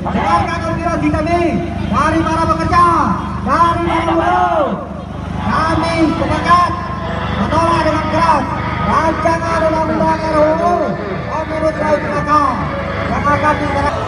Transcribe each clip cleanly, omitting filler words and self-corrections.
dengarkan aspirasi kami dari para pekerja, dari para buruh. Kami sepakat menolak dengan keras rancangan undang-undang RUU Omnibus Law Cipta. Terima kasih.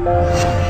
Bye.